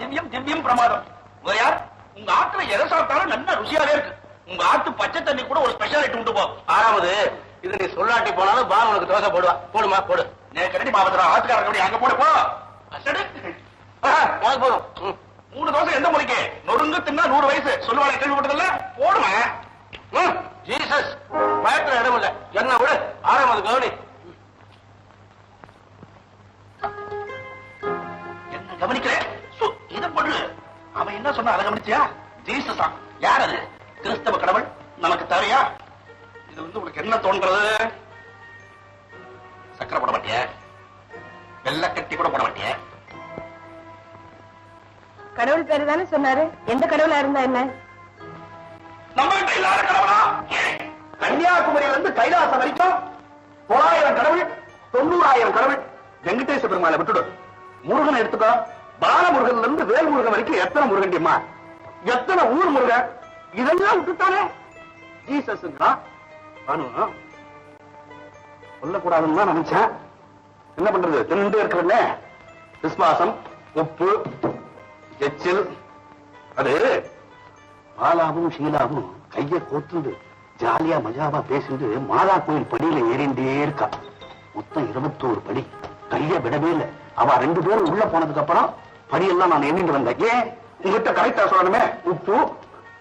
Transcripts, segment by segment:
திவ்யம் திவ்யம் பிரமாதம். யார் உங்க ஆத்துல எதை சாப்பிட்டாலும் நல்ல ருசியாவே இருக்கு. உங்க ஆத்து பச்சை தண்ணி கூட ஒரு ஸ்பெஷாலிட்டி உண்டு போ. ஆறாவது இது நீ சொல்லாட்டி போனாலும் பால் உனக்கு தோசை போடுவா. போடுமா போடு. நேற்று பாபத்திரம் ஆத்துக்காரங்க அங்க போடு போ. போதும் 3 தோசை எந்த மொழிக்கு நொறுங்கு தின்னா 100 வயசு சொல்லுவாங்க, கேள்விப்பட்டதில்ல? போடுமா. ஜீசஸ் பயத்துல இடம் இல்ல. என்ன விடு, ஆறாவது கவனி. என்ன கவனிக்கிறேன்? இதை பண்ணு. அவன் என்ன சொன்ன அதை கவனிச்சியா? ஜீசஸா? யார் அது? கிறிஸ்தவ கடவுள் நமக்கு தேவையா? இது உனக்கு என்ன தோன்றது? சக்கரை போட மாட்டிய, வெள்ளை கட்டி கூட போட மாட்டிய. கடவுள் பேரு தானே சொன்னாரு. எந்த கடவுளா இருந்தா என்ன? நம்ம கிட்ட இல்லாத கடவுளா? கன்னியாகுமரியில இருந்து கைலாசம் வரைக்கும் 9,000 கடவுள், 90,000 கடவுள். வெங்கடேச பெருமாளை விட்டுடு. முருகனை எடுத்துக்கோ. பாலமுருகன்ல இருந்து வேல்முருகன் வரைக்கும் எத்தனை முருகன்டியம்மா, எத்தனை ஊர் முருகன். இதெல்லாம் விட்டுட்டானே ஜீசஸ். சொல்லக்கூடாதுன்னு தான் நினைச்சேன். என்ன பண்றது, தின்னுட்டே இருக்கிறேன்னு. விசுவாசம், உப்பு, எச்சில். அது மாலாவும் ஷீலாவும் கைய கோத்துண்டு ஜாலியா மஜாவா பேசிட்டு மாதா கோயில் படியில ஏறிண்டே இருக்கா. மொத்தம் 21 படி. கைய விடவே இல்லை. அவ 2 பேரும் உள்ள போனதுக்கு அப்புறம் படியெல்லாம் நான் எண்ணிட்டு வந்தேன். ஏன் உங்ககிட்ட கரெக்டா சொல்லணுமே. உப்பு,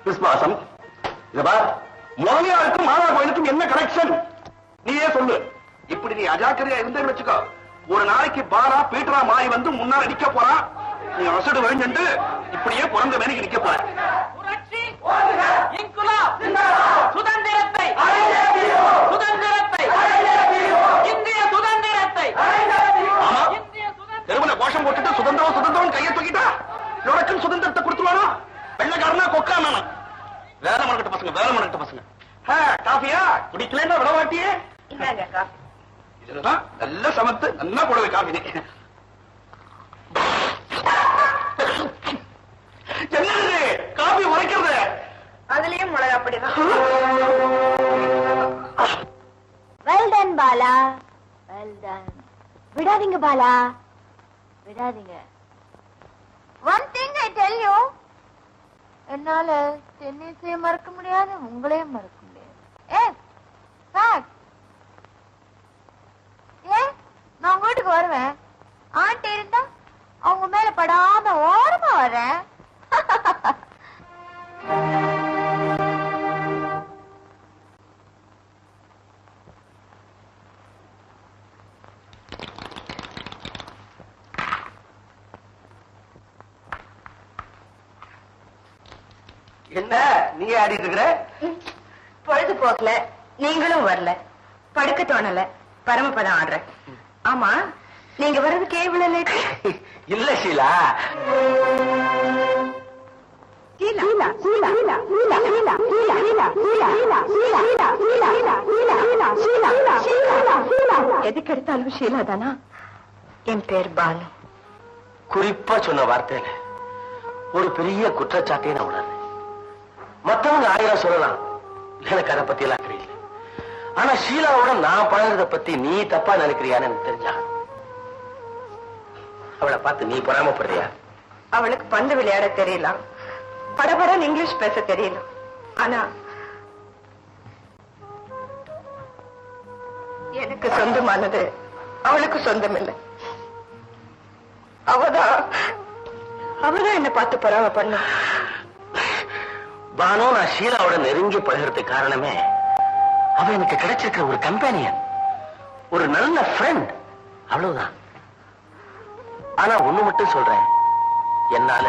விசுவாசம். இதா முதலியாருக்கும் மாதா கோயிலுக்கும் என்ன கனெக்ஷன் நீயே சொல்லு. இப்படி நீ அஜாக்கிரதையா இருந்தேன்னு வச்சுக்கோ, ஒரு நாளைக்கு பாலா பீட்டரா மாறி வந்து முன்னால நிக்க போறா. நீ அசடு விழுந்து இப்படியே பிறந்த வேலைக்கு நிக்க போற. சுதந்திரத்தை, சுதந்திரத்தை, இந்திய சுதந்திரத்தை. தெருவுல கோஷம் போட்டுட்டு சுதந்திரம் சுதந்திரம் கையை தூக்கிட்டா உனக்கும் சுதந்திரத்தை கொடுத்துருவானோ? வெள்ளக்காரனா கொக்கானா? வேலை மணக்கிட்ட பசங்க, வேலை மணக்கிட்ட பசங்க. காஃபியா குடிக்கலன்னா விடவாட்டியே. இதுதான் நல்ல சமத்து, நல்லா போடுவே காஃபி. என்னது காபி உரைக்கிறது? அதுலயும் மிளகா அப்படிதான். Well done Bala, well done. விடாதீங்க பாலா, விடாதீங்க. One thing I tell you, என்னால டென்னிஸையும் மறக்க முடியாது, உங்களையும் மறக்க முடியாது. நான் உங்க வீட்டுக்கு வருவேன். ஆண்டி இருந்தா அவங்க மேல படாம ஓரமா வரேன். என்ன நீ ஆடிட்டு இருக்கிற? பொழுது போகல, நீங்களும் வரல, படுக்க தோணல, பரமபதம் ஆடுற. ஆமா, நீங்க வர்றதுக்கு எவ்வளவு லேட்? இல்ல ஷீலா, எதுக்கு எடுத்தாலும் ஷீலா தானா? என் பேர் பானு. குறிப்பா சொன்ன வார்த்தையில ஒரு பெரிய குற்றச்சாட்டை நான் உணர்றேன். மத்தவங்க 1000 சொல்லலாம், எனக்கு அதை பத்தி எல்லாம் தெரியல. ஆனா ஷீலாவோட நான் பழகிறத பத்தி நீ தப்பா நினைக்கிறியான்னு எனக்கு தெரிஞ்சா. அவளை பார்த்து நீ பொறாமப்படுறியா? அவளுக்கு பந்து விளையாட தெரியலாம், படபடன்னு இங்கிலீஷ் பேச தெரியல. ஆனா எனக்கு சொந்தமானது அவளுக்கு சொந்தம் இல்லை. அவதான் என்ன பார்த்து பொறாம பண்ண. பானு, நான் ஷீலாவோட நெருங்கி பழகிறதுக்கு காரணமே அவ எனக்கு கிடைச்சிருக்கிற ஒரு கம்பெனியன், ஒரு நல்ல ஃப்ரெண்ட், அவ்வளவுதான். ஆனா ஒண்ணு மட்டும் சொல்றேன், என்னால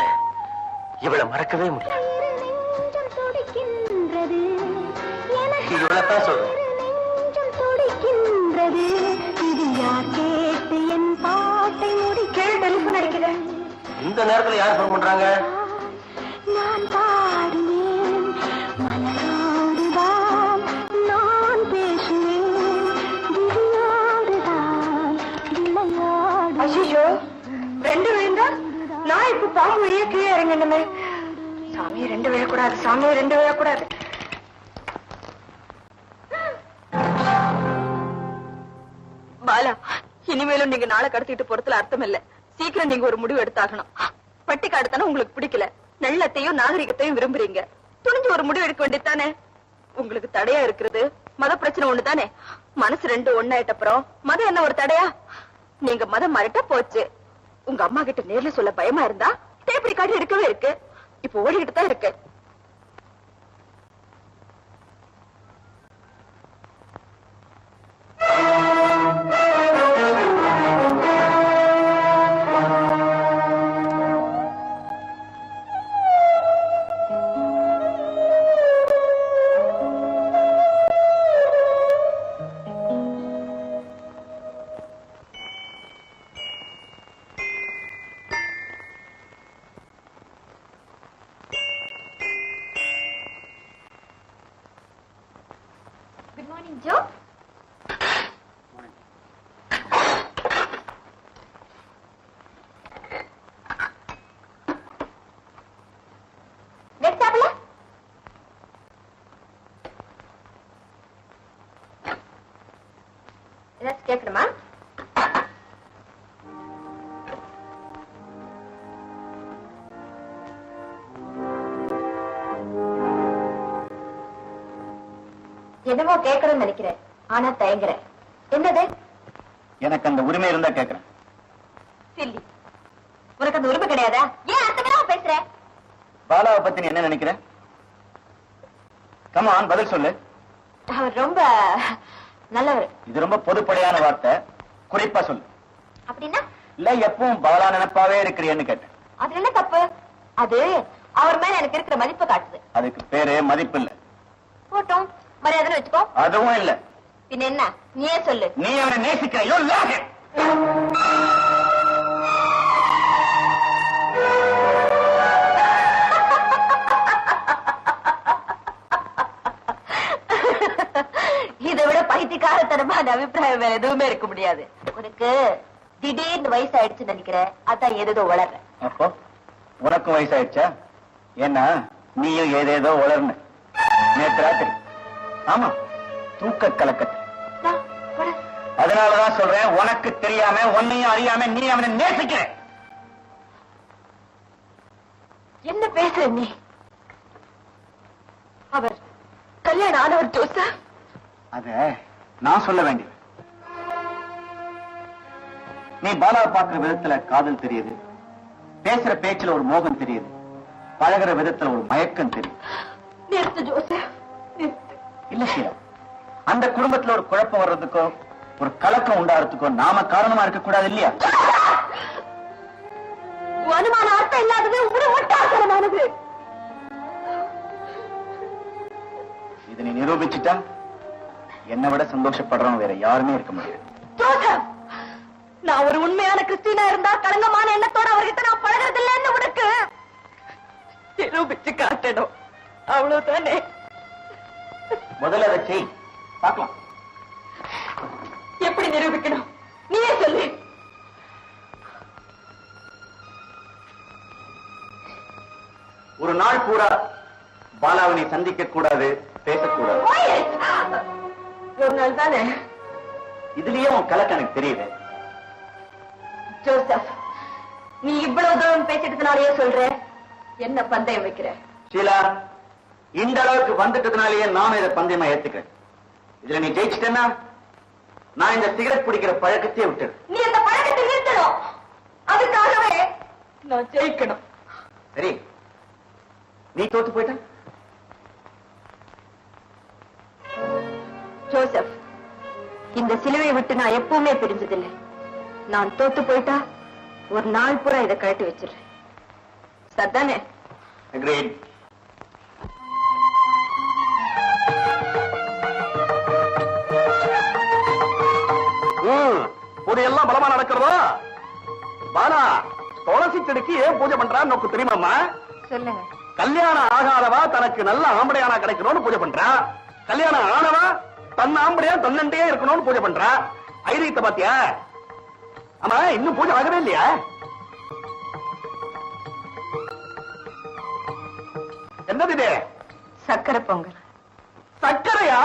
இவளை மறக்கவே முடியாது. இவ்வளவுதான் சொல்றேன். இந்த நேரத்துல யார் போன் பண்றாங்க? நான் பாடுவேன், மலரோடுதான் நான் பேசுவேன், விளையாடுதான் விளையாடு. ஐயோ, 2 விழுந்தா நான் இப்ப பாம்பு வழியே கீழே இறங்கணுமே. சாமி 2 விழக்கூடாது, சாமி 2 விழக்கூடாது. பாலா, இனிமேலும் நீங்க நாளை கடத்திட்டு போறதுல அர்த்தம் இல்ல. சீக்கிரம் நீங்க ஒரு முடிவு எடுத்தாகணும். பட்டிக்காடுத்தானே உங்களுக்கு பிடிக்கல, நல்லத்தையும் நாகரிகத்தையும் விரும்புறீங்க. துணிஞ்சு ஒரு முடிவு எடுக்க வேண்டியதானே. உங்களுக்கு தடையா இருக்கிறது மத பிரச்சனை ஒண்ணுதானே. மனசு ரெண்டு ஒண்ணாயிட்ட அப்புறம் மதம் என்ன ஒரு தடையா? நீங்க மதம் மாறிட்டா போச்சு. உங்க அம்மா கிட்ட நேர்ல சொல்ல பயமா இருந்தா டேப்படி காட்டி இருக்கவே இருக்கு. இப்ப ஓடிக்கிட்டு தான் இருக்கு. Good morning, Joe. Next table. Let's get them on. என்னமோ கேட்கணும்னு நினைக்கிறேன், ஆனா தயங்குறேன். என்னது? எனக்கு அந்த உரிமை இருந்தா கேட்கிறேன். சில்லி, உனக்கு அந்த உரிமை கிடையாதா? ஏன் அத்தனை பேசுற? பாலாவை பத்தி நீ என்ன நினைக்கிற? கமான், பதில் சொல்லு. அவர் ரொம்ப நல்லவர். இது ரொம்ப பொதுப்படையான வார்த்தை, குறிப்பா சொல்லு. அப்படின்னா? இல்ல எப்பவும் பாலா நினைப்பாவே இருக்கிறியன்னு கேட்டேன். அது என்ன தப்பு? அது அவர் மேல எனக்கு இருக்கிற மதிப்பு காட்டுது. அதுக்கு பேரு மதிப்பு இல்ல. போட்டோம், மரியாதை வச்சுக்கோ. அதுவும் இல்ல. பின்ன என்ன? நீயே சொல்லு. நீ அவனை நேசிக்கிறையோ? இதை விட பைத்தியக்காரத்தனமான அபிப்பிராயம் வேற எதுவுமே இருக்க முடியாது. உனக்கு திடீர்னு வயசாயிடுச்சுன்னு நினைக்கிறேன், அதான் ஏதேதோ வளர்ற. அப்போ உனக்கும் வயசாயிடுச்சா? ஏன்னா நீயும் ஏதேதோ வளர்ன. நேற்று ராத்திரி, ஆமா, தூக்க கலக்கத்து. அதனாலதான் சொல்றேன், உனக்கு தெரியாம உன்னையும் அறியாம நீ அவனை நேசிக்கிற. என்ன பேசுற நீ? அவர் கல்யாணம் ஆனவர் ஜோசப். அத நான் சொல்ல வேண்டியது. நீ பாலாவை பார்க்கிற விதத்துல காதல் தெரியுது, பேசுற பேச்சுல ஒரு மோகம் தெரியுது, பழகிற விதத்துல ஒரு மயக்கம் தெரியுது. நிறுத்து ஜோசப். இல்ல ஷீலா, அந்த குடும்பத்துல ஒரு குழப்பம் வர்றதுக்கோ ஒரு கலக்கம் உண்டாறதுக்கோ நாம காரணமா இருக்க கூடாது இல்லையா? அனுமான அர்த்தம் இல்லாதது ஒரு முட்டாள்தனமானது. இதை நீ நிரூபிச்சுட்டா என்னை விட சந்தோஷப்படுறவங்க வேற யாருமே இருக்க முடியாது. ஜோசப், நான் ஒரு உண்மையான கிறிஸ்டினா இருந்தா களங்கமான எண்ணத்தோட அவர்கிட்ட நான் பழகிறது இல்லைன்னு உனக்கு நிரூபிச்சு காட்டணும். அவ்வளவுதானே? முதல்ல அதை செய், பார்க்கலாம். எப்படி நிரூபிக்கணும்? நீயே சொல்லு. ஒரு நாள் பூரா பாலாவை நீ சந்திக்க கூடாது, பேசக்கூடாது. ஒரு நாள் தானே? இதுலயே உன் கலக்கம் எனக்கு தெரியுது. ஜோசப், நீ இவ்வளவு தூரம் பேசிட்டதுனாலயே சொல்ற என்ன பந்தயம் வைக்கிற? ஷீலா, இந்த அளவுக்கு வந்துட்டதுனாலேயே நானும் இதை பந்தயமா ஏத்துக்கிறேன். இதுல நீ ஜெயிச்சிட்டேன்னா நான் இந்த சிகரெட் பிடிக்கிற பழக்கத்தையே விட்டுடு. நீ அந்த பழக்கத்தை நிறுத்தணும். அதுக்காகவே நான் ஜெயிக்கணும். சரி, நீ தோத்து போயிட்ட? ஜோசப், இந்த சிலுவை விட்டு நான் எப்பவுமே பிரிஞ்சதில்லை. நான் தோத்து போயிட்டா ஒரு நாள் பூரா இதை கழட்டி வச்சிடுறேன். சரிதானே? Agreed. பூஜையெல்லாம் பலமா நடக்கிறதோ? பாலா துளசி செடிக்கு ஏன் பூஜை பண்றான்னு உனக்கு தெரியுமாமா? சொல்லுங்க. கல்யாணம் ஆகாதவா தனக்கு நல்ல ஆம்படையானா கிடைக்கணும்னு பூஜை பண்றா. கல்யாணம் ஆனவா தன் ஆம்படையா தன்னண்டே இருக்கணும்னு பூஜை பண்றா. ஐதீகத்தை பாத்தியா? ஆமா, இன்னும் பூஜை ஆகவே இல்லையா? என்னது இது? சக்கரை பொங்கல். சக்கரையா?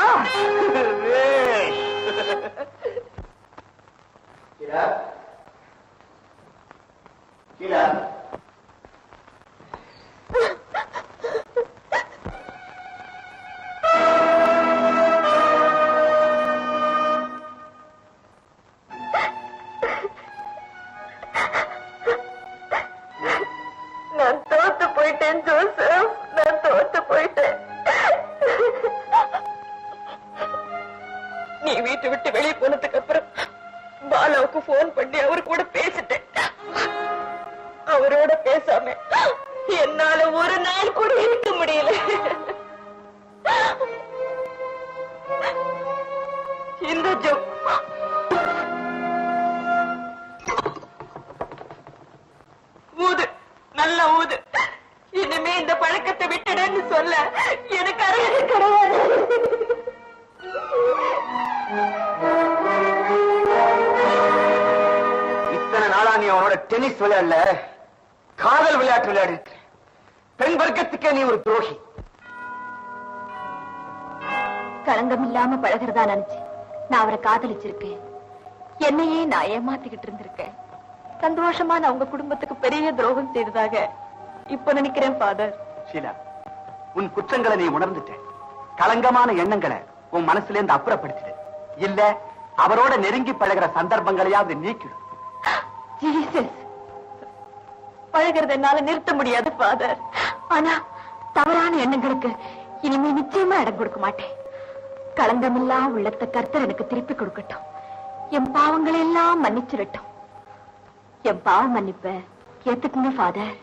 போன் பண்ணி அவரு கூட பேசிட்டேன். அவரோட பேசாம என்னால ஒரு நாள் கூட இருக்க முடியல. இந்த ஊது, நல்லா ஊது. இனிமே இந்த பழக்கத்தை விட்டுடன்னு சொல்ல எனக்கு அருகதை கிடையாது. இத்தனை நாளா நீ அவனோட டென்னிஸ் விளையாடல, காதல் விளையாட்டு விளையாடி இருக்க. பெண் வர்க்கத்துக்கே நீ ஒரு துரோகி. களங்கம் இல்லாம பழகிறதா நினைச்சு நான் அவரை காதலிச்சிருக்கேன். என்னையே நான் ஏமாத்திக்கிட்டு இருந்திருக்கேன். சந்தோஷமா நான் உங்க குடும்பத்துக்கு பெரிய துரோகம் செய்ததாக இப்ப நினைக்கிறேன் ஃபாதர். ஷீலா, உன் குற்றங்களை நீ உணர்ந்துட்ட. களங்கமான எண்ணங்களை உன் மனசுல இருந்து அப்புறப்படுத்திடு. இல்ல அவரோட நெருங்கி பழகிற சந்தர்ப்பங்களையாவது நீக்கிடும். ஜீசஸ், பழகிறது என்னால நிறுத்த முடியாது ஃபாதர். ஆனா தவறான எண்ணங்களுக்கு இனிமே நிச்சயமா இடம் கொடுக்க மாட்டேன். களங்கமில்லா உள்ளத்தை கர்த்தர் எனக்கு திருப்பி கொடுக்கட்டும். என் பாவங்களை எல்லாம் மன்னிச்சிடட்டும். என் பாவ மன்னிப்ப ஏத்துக்குங்க ஃபாதர்.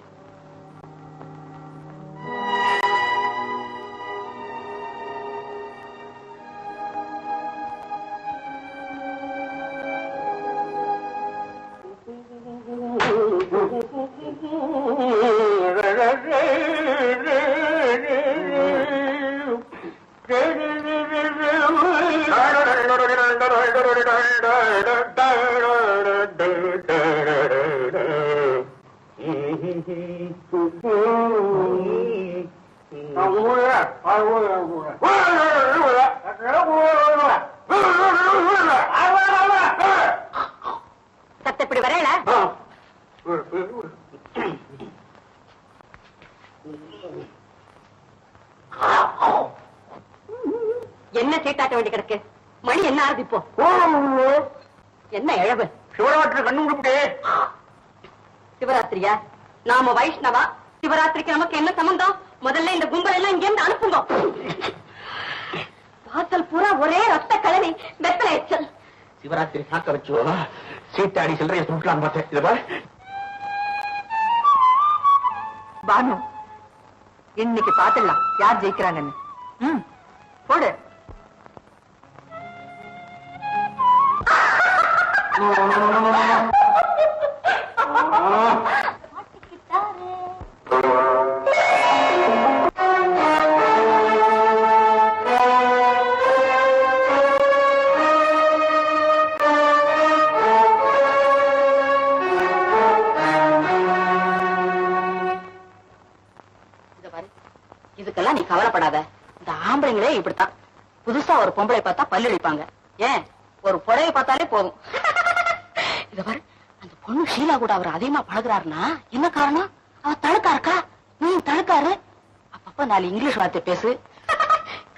இப்படி வரையில என்ன சீட்டாட்ட வேண்டி கிடக்கு? மணி என்ன ஆகுது இப்போ? என்ன இழவு? சிவராத்திரி கண்ணு முடிப்பே. சிவராத்திரியா? நாம வைஷ்ணவா, சிவராத்திரிக்கு நமக்கு என்ன சம்பந்தம்? முதல்ல இந்த கும்பல் எல்லாம் இங்க இருந்து அனுப்புங்க. வாசல் பூரா ஒரே ரத்த கலனை, வெத்தலை எச்சல். சிவராத்திரி காக்க வச்சு சீட்டாடி சில்லறைய சுட்டலாம் பார்த்தேன். இத பாரு பானு, இன்னைக்கு பாத்துடலாம் யார் ஜெயிக்கிறாங்கன்னு. போடு. இதுக்கெல்லாம் நீ கவலைப்படாத. இந்த ஆம்பளைங்களே இப்படித்தான். புதுசா ஒரு பொம்பளை பார்த்தா பல்லடிப்பாங்க. ஏன், ஒரு புடவை பார்த்தாலே போதும். இத பாரு, அந்த பொண்ணு ஷீலா கூட அவர் அதிகமா பழகுறாருன்னா என்ன காரணம்? அவ தழுக்கா இருக்கா, நீ தழுக்காரு. அப்பப்ப 4 இங்கிலீஷ் வார்த்தை பேசு,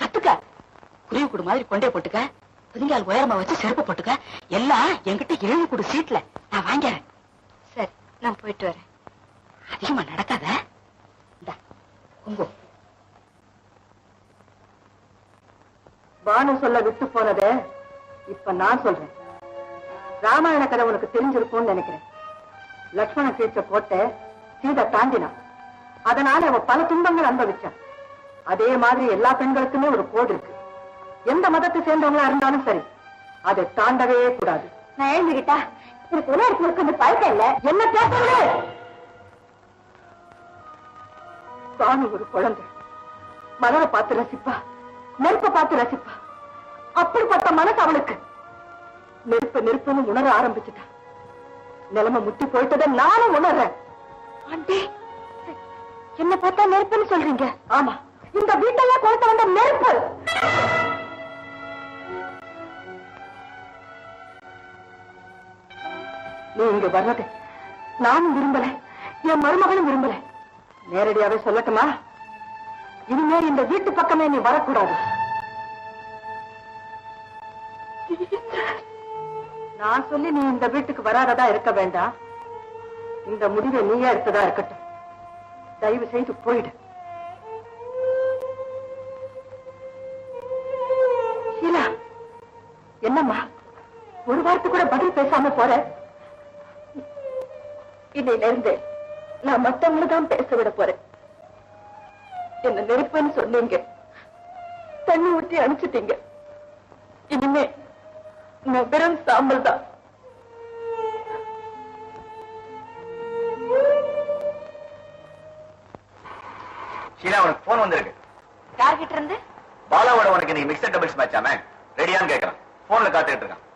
கத்துக்க. குருவி கூடு மாதிரி கொண்டே போட்டுக்க, புதுங்கால் உயரமா வச்சு செருப்பு போட்டுக்க. எல்லாம் என்கிட்ட 7 கூடு சீட்ல நான் வாங்கிறேன். சரி, நான் போயிட்டு வரேன். அதிகமா நடக்காத. பானு சொல்ல விட்டு போனத இப்ப நான் சொல்றேன். ராமாயண கதை உனக்கு தெரிஞ்சிருக்கும்னு நினைக்கிறேன். லட்சுமண தீட்சை போட்ட சீதை தாண்டினான். அதனால அவ பல துன்பங்கள் அனுபவிச்சான். அதே மாதிரி எல்லா பெண்களுக்குமே ஒரு கோடு இருக்கு. எந்த மதத்தை சேர்ந்தவங்களா இருந்தாலும் சரி, அதை தாண்டவே கூடாது. நான் எழுந்துகிட்டா எனக்கு உலகத்துக்கு பழக்கம் இல்ல. என்ன பேசுறது? பானு ஒரு குழந்தை. மலரை பார்த்து ரசிப்பா, நெருப்பை பார்த்து ரசிப்பா. அப்படிப்பட்ட மனசு அவளுக்கு. நெருப்பு நெருப்புன்னு உணர ஆரம்பிச்சுட்டா. நிலைமை முத்தி போயிட்டதை நானும் உணர்றேன். ஆண்டி, என்ன பார்த்தா நெருப்புன்னு சொல்றீங்க? ஆமா, இந்த வீட்டெல்லாம் கொடுத்த வந்த நெருப்பு. நீ இங்க வர்றது நானும் விரும்பல, என் மருமகனும் விரும்பல. நேரடியாவே சொல்லட்டுமா? இனிமே இந்த வீட்டு பக்கமே நீ வரக்கூடாது. நான் சொல்லி நீ இந்த வீட்டுக்கு வராததா இருக்க வேண்டாம். இந்த முடிவை நீயே எடுத்ததா இருக்கட்டும். தயவு செய்து போயிடு. ஷீலா, என்னம்மா ஒரு வார்த்தை கூட பதில் பேசாம போற? இன்னையில இருந்து நான் மத்தவங்களை தான் பேச விட போறேன். என்ன நெருப்புன்னு சொன்னீங்க, தண்ணி ஊற்றி அனுப்பிச்சிட்டீங்க. இனிமே நான் வெறும் சாம்பல் தான். ஷீலா, உனக்கு போன் வந்திருக்கு. யார்கிட்ட இருந்து? பாலாவோட உனக்கு நீ மிக்சட் டபுள்ஸ் மேட்சாமே, ரெடியான்னு கேட்கறான். போன்ல காத்துக்கிட்டு இருக்கான்.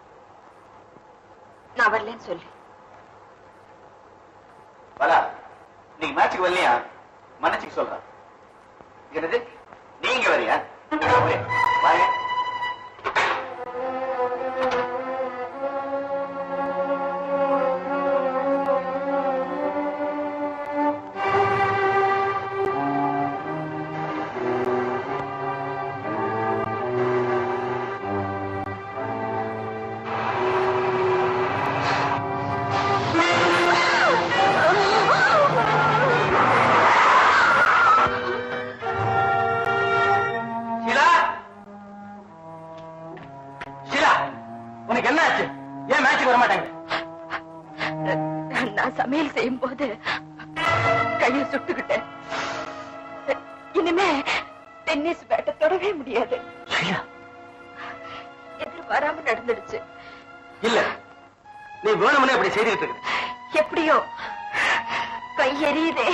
நான் வரலன்னு சொல்லி. பாலா, நீங்க மேட்சுக்கு வரலையா? மன்னிச்சுக்கு சொல்றேன். என்னது, நீங்க வரியா? வாங்க. உனக்கு என்ன ஆச்சு? ஏன் மேட்சுக்கு வர மாட்டாங்க? நான் சமையல் செய்யும் போது கையை சுட்டுக்கிட்டேன். இனிமே டென்னிஸ் பேட்டை தொடவே முடியாது. எதிர்பாராம நடந்துடுச்சு. இல்ல, நீ வேணும்னே அப்படி செய்துட்டு இருக்க. எப்படியோ கை எரியுதே.